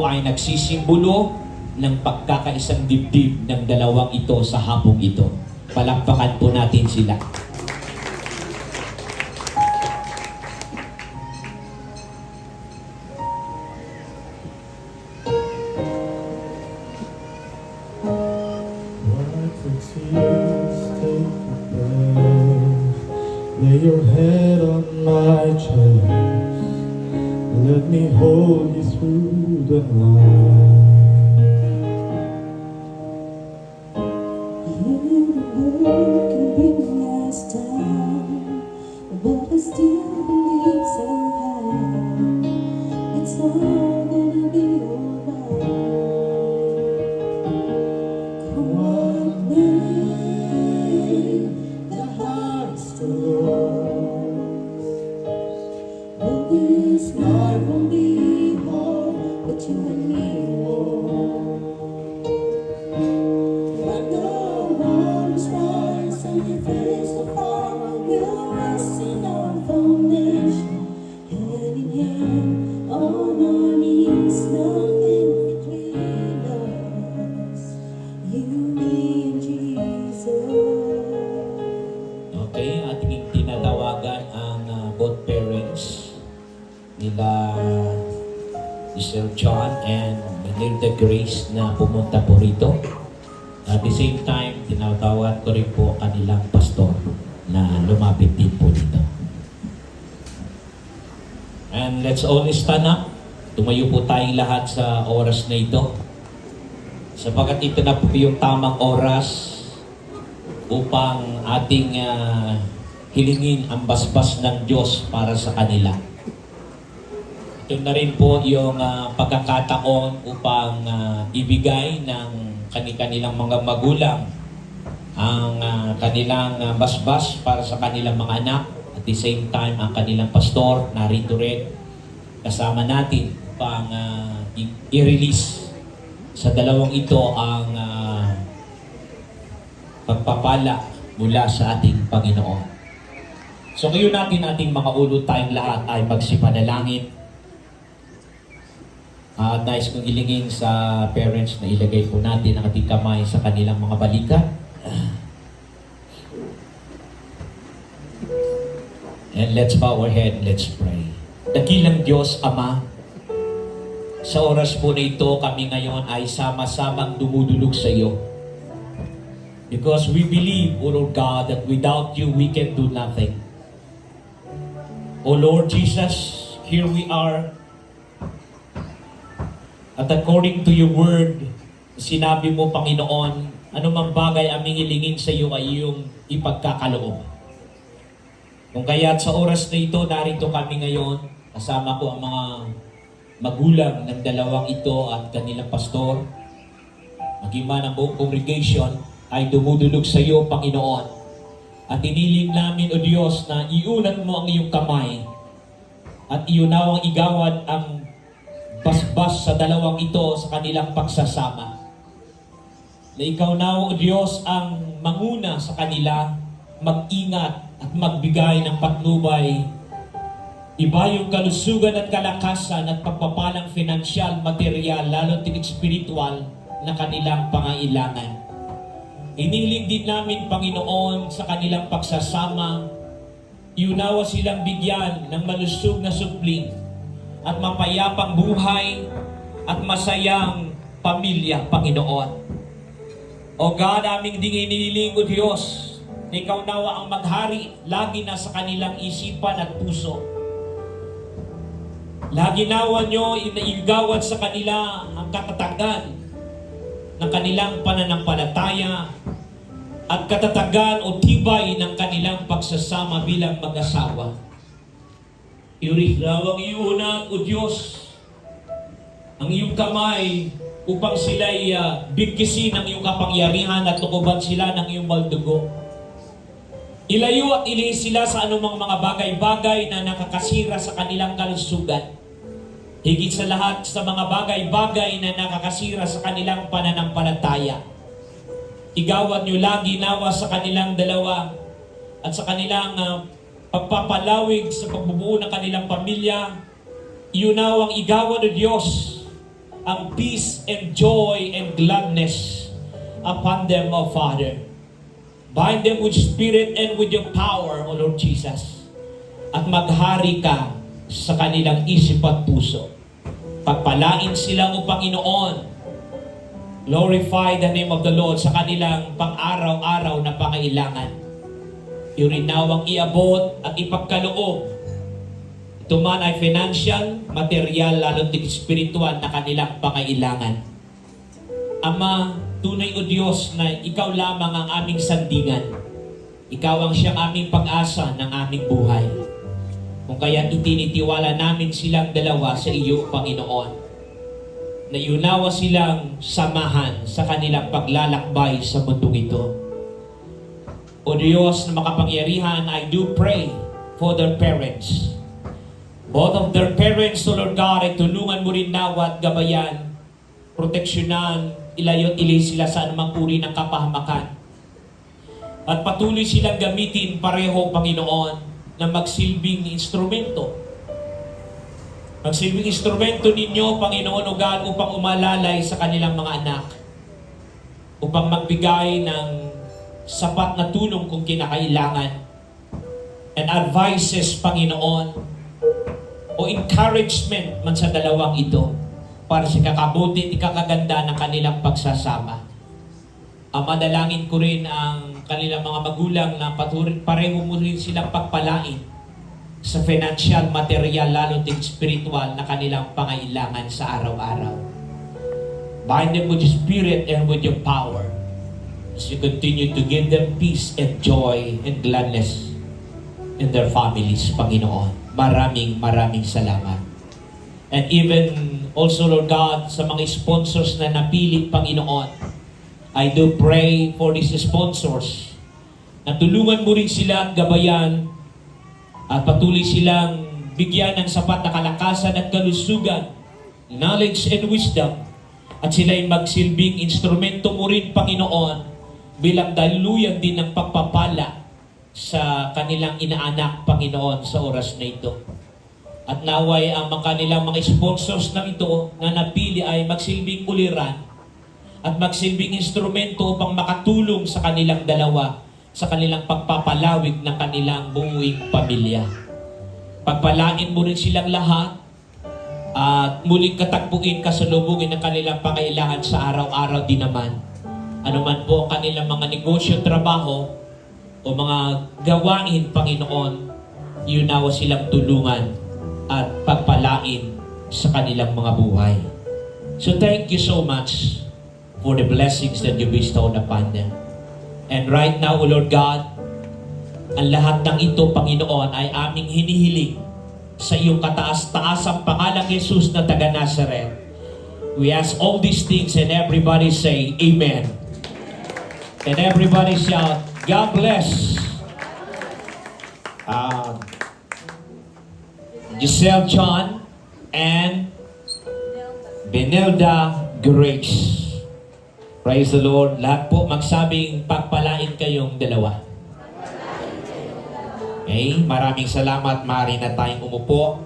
ay nagsisimbolo ng pagkakaisang dibdib ng dalawang ito sa hapong ito. Palakpakan po natin sila. Lay your head on my chest. Let me hold you through the night. You can bring us down, but I still believe somehow it's all gonna be alright. Come on, make the heart strong. Will this life will be hard, but you and me won't. When the waters rise and we face the fire, we'll rest in our foundation, hand in hand on our knees, nothing between us, you, me, and Jesus. Okay, ating tinatawagan ang both parents nila ni Sir John and Nilda Grace na pumunta po rito. At the same time, tinatawag ko rin po kanilang pastor na lumapit din po dito. And let's all stand up. Tumayo po tayong lahat sa oras na ito. Sapagkat ito na po yung tamang oras upang ating hilingin ang basbas ng Diyos para sa kanila. Ito na rin po yung pagkakataon upang ibigay ng kanilang mga magulang ang kanilang basbas para sa kanilang mga anak. At the same time, ang kanilang pastor narito rin kasama natin upang i-release sa dalawang ito ang pagpapala mula sa ating Panginoon. So ngayon ating mga ulo tayong lahat ay magsipanalangin. At nais kong ilingin sa parents na ilagay po natin ang ating kamay sa kanilang mga balikat. And let's bow our head, let's pray. Dakilang Diyos, Ama, sa oras po na ito, kami ngayon ay sama-samang dumudulog sa iyo. Because we believe, O Lord God, that without you, we can do nothing. O Lord Jesus, here we are. At according to your word, sinabi mo, Panginoon, anumang bagay aming hilingin sa iyo ay iyong ipagkakaloob. Kung kaya't sa oras na ito, narito kami ngayon, kasama ko ang mga magulang ng dalawang ito at kanilang pastor, maging man ang buong congregation, ay dumudulog sa iyo, Panginoon. At iniling namin, O Diyos, na iunan mo ang iyong kamay at iunawang igawad ang basbas sa dalawang ito sa kanilang pagsasama. Na ikaw na, O Diyos, ang manguna sa kanila, mag-ingat at magbigay ng patnubay, iba yung kalusugan at kalakasan at pagpapalang finansyal, material, lalo't spiritual na kanilang pangailangan. Iniling din namin, Panginoon, sa kanilang pagsasama, iunawa silang bigyan ng malusog na supling at mapayapang buhay at masayang pamilya, Panginoon. O God, aming ding inihiling, O Diyos, na ikaw nawa ang maghari lagi na sa kanilang isipan at puso. Lagi nawa nyo inaigawad sa kanila ang katatagan ng kanilang pananampalataya at katatagan o tibay ng kanilang pagsasama bilang mag-asawa. Iurilawang iunang, O Diyos, ang iyong kamay upang sila'y bigkisin ng iyong kapangyarihan at tukuban sila ng iyong baldugo. Ilayo at ilihis sila sa anumang mga bagay-bagay na nakakasira sa kanilang kalusugan. Higit sa lahat sa mga bagay-bagay na nakakasira sa kanilang pananampalataya. Igawad niyo lagi nawa sa kanilang dalawa at sa kanilang pagpapalawig sa pagbubuo ng kanilang pamilya. Iunawang igawad o Diyos ang peace and joy and gladness upon them, O Father. Bind them with spirit and with your power, O Lord Jesus. At maghari ka sa kanilang isip at puso. Pagpalain sila, O Panginoon. Glorify the name of the Lord sa kanilang pang-araw-araw na pangailangan. Iurinawang iabot at ipagkaloob. Ito man ay financial, material, lalo't spiritual na kanilang pangailangan. Ama, tunay o Diyos na Ikaw lamang ang aming sandingan. Ikaw ang siyang aming pag-asa ng aming buhay. Kung kaya itinitiwala namin silang dalawa sa iyo, Panginoon, na iunawa silang samahan sa kanilang paglalakbay sa mundong ito. O Diyos na makapangyarihan, I do pray for their parents. Both of their parents, O Lord God, ay tulungan mo rin nawat gabayan, proteksyonan, ilayo't ilay sila sa anumang uri ng kapahamakan. At patuloy silang gamitin pareho, Panginoon, na magsilbing instrumento. Magsilbing instrumento ninyo, Panginoon, O God, upang umalalay sa kanilang mga anak. Upang magbigay ng sapat na tulong kung kinakailangan. And advices, Panginoon, o encouragement man sa dalawang ito para sa kakabuti at kakaganda ng kanilang pagsasama. Madalangin ko rin ang kanilang mga magulang na pareho mo rin silang pagpalain sa financial, material, lalo din spiritual na kanilang pangailangan sa araw-araw. Bind them with your spirit and with your power as you continue to give them peace and joy and gladness in their families, Panginoon. Maraming salamat. And even also, Lord God, sa mga sponsors na napili, Panginoon, I do pray for these sponsors na tulungan mo rin sila at gabayan at patuloy silang bigyan ng sapat na kalakasan at kalusugan, knowledge and wisdom, at sila'y magsilbing instrumento mo rin, Panginoon, bilang daluyan din ng pagpapala sa kanilang inaanak, Panginoon, sa oras na ito. At naway ang mga kanilang mga sponsors na ito na napili ay magsilbing uliran at magsilbing instrumento upang makatulong sa kanilang dalawa sa kanilang pagpapalawig ng kanilang buuing pamilya. Pagpalain mo rin silang lahat at muling katagpuin, kasalubungin ng kanilang pangailangan sa araw-araw din naman. Ano man po ang kanilang mga negosyo, trabaho, o mga gawain, Panginoon, iunawa silang tulungan at pagpalain sa kanilang mga buhay. So thank you so much for the blessings that you bestowed upon them. And right now, O Lord God, ang lahat ng ito, Panginoon, ay aming hinihiling sa iyong kataas-taasang pangalang Jesus na taga Nazareth. We ask all these things and everybody say, Amen. And everybody shout, God bless. Giselle John and Benelda Grace. Praise the Lord. Lahat po magsabing pagpalain kayong dalawa. Okay, maraming salamat. Maaari na tayong umupo.